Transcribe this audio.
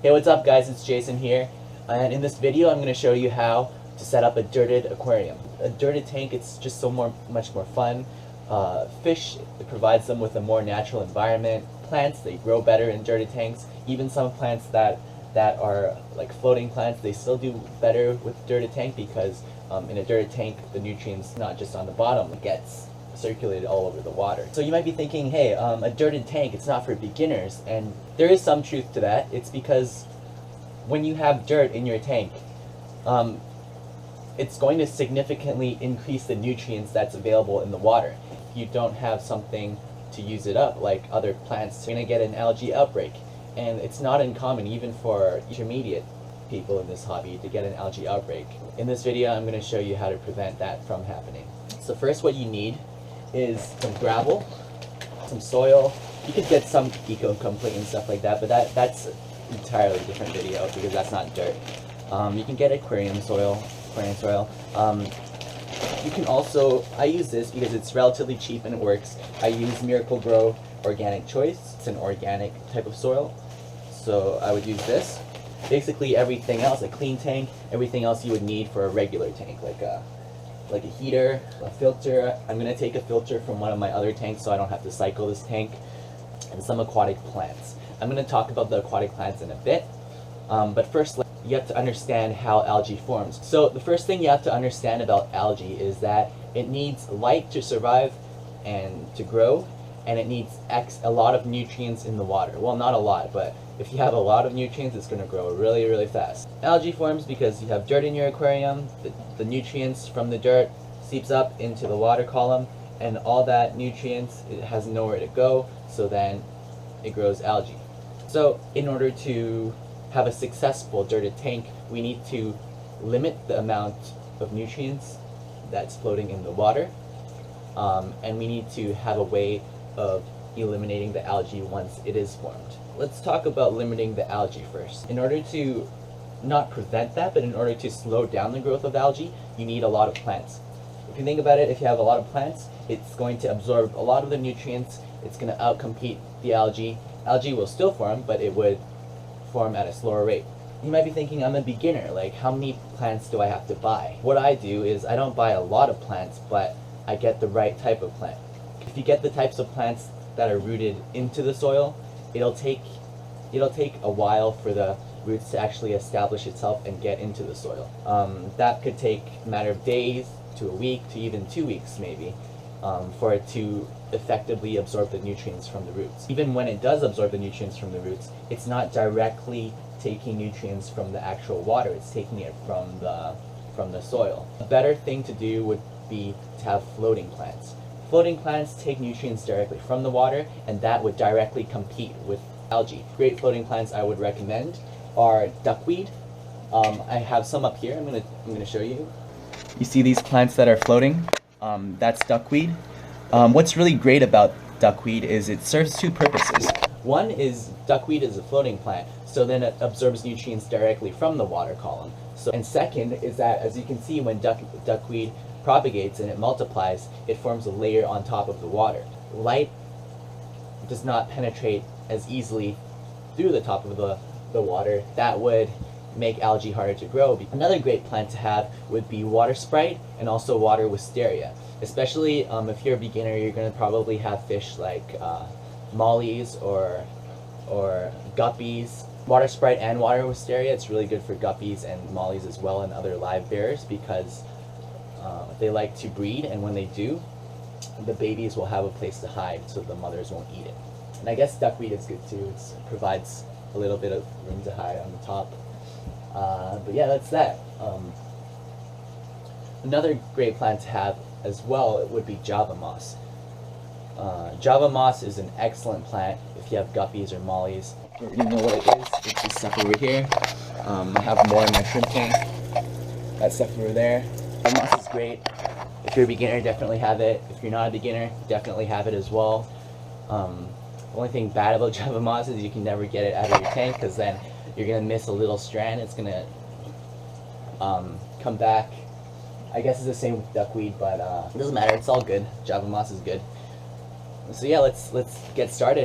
Hey, what's up guys, it's Jason here, and in this video I'm going to show you how to set up a dirted aquarium. A dirted tank, it's just much more fun. Fish, it provides them with a more natural environment. Plants, they grow better in dirted tanks. Even some plants that are like floating plants, they still do better with dirted tank because in a dirted tank the nutrients not just on the bottom, it gets circulated all over the water. So you might be thinking, hey, a dirted tank, it's not for beginners, and there is some truth to that. It's because when you have dirt in your tank, it's going to significantly increase the nutrients that's available in the water. If you don't have something to use it up like other plants, you're going to get an algae outbreak. And it's not uncommon even for intermediate people in this hobby to get an algae outbreak. In this video I'm going to show you how to prevent that from happening. So first, what you need is some gravel, some soil. You could get some Eco-Complete and stuff like that, but that's an entirely different video because that's not dirt. You can get aquarium soil. You can also, I use this because it's relatively cheap and it works. I use Miracle-Gro Organic Choice. It's an organic type of soil, so I would use this. Basically everything else, a clean tank, everything else you would need for a regular tank, like a heater, a filter. I'm going to take a filter from one of my other tanks so I don't have to cycle this tank, and some aquatic plants. I'm going to talk about the aquatic plants in a bit, but first you have to understand how algae forms. So the first thing you have to understand about algae is that it needs light to survive and to grow, and it needs a lot of nutrients in the water. Well, not a lot, but if you have a lot of nutrients, it's going to grow really, really fast. Algae forms because you have dirt in your aquarium. The nutrients from the dirt seeps up into the water column, and all that nutrients, it has nowhere to go, so then it grows algae. So in order to have a successful dirted tank, we need to limit the amount of nutrients that's floating in the water, and we need to have a way of eliminating the algae once it is formed. Let's talk about limiting the algae first. In order to not prevent that, but in order to slow down the growth of algae, you need a lot of plants. If you think about it, if you have a lot of plants, it's going to absorb a lot of the nutrients. It's going to outcompete the algae. Algae will still form, but it would form at a slower rate. You might be thinking, I'm a beginner, like how many plants do I have to buy? What I do is I don't buy a lot of plants, but I get the right type of plant. If you get the types of plants that are rooted into the soil, it'll take a while for the roots to actually establish itself and get into the soil. That could take a matter of days to a week to even 2 weeks maybe, for it to effectively absorb the nutrients from the roots. Even when it does absorb the nutrients from the roots, it's not directly taking nutrients from the actual water, it's taking it from the soil. A better thing to do would be to have floating plants. Floating plants take nutrients directly from the water, and that would directly compete with algae. Great floating plants I would recommend are duckweed. I have some up here. I'm gonna show you. You see these plants that are floating? That's duckweed. What's really great about duckweed is it serves two purposes. One is duckweed is a floating plant, so then it absorbs nutrients directly from the water column. And second is that, as you can see, when duckweed propagates and it multiplies, it forms a layer on top of the water. Light does not penetrate as easily through the top of the water. That would make algae harder to grow. Another great plant to have would be water sprite and also water wisteria. Especially if you're a beginner, you're going to probably have fish like mollies or guppies. Water sprite and water wisteria, it's really good for guppies and mollies as well, and other live bears, because they like to breed, and when they do, the babies will have a place to hide so the mothers won't eat it. And I guess duckweed is good too. It provides a little bit of room to hide on the top. But yeah, that's that. Another great plant to have as well, it would be Java moss. Java moss is an excellent plant if you have guppies or mollies. You know what it is? It's this stuff over here. I have more in my shrimp tank. That stuff over there. Java moss is great. If you're a beginner, definitely have it. If you're not a beginner, definitely have it as well. The only thing bad about Java moss is you can never get it out of your tank, because then you're going to miss a little strand. It's going to come back. I guess it's the same with duckweed, but it doesn't matter. It's all good. Java moss is good. So yeah, let's get started.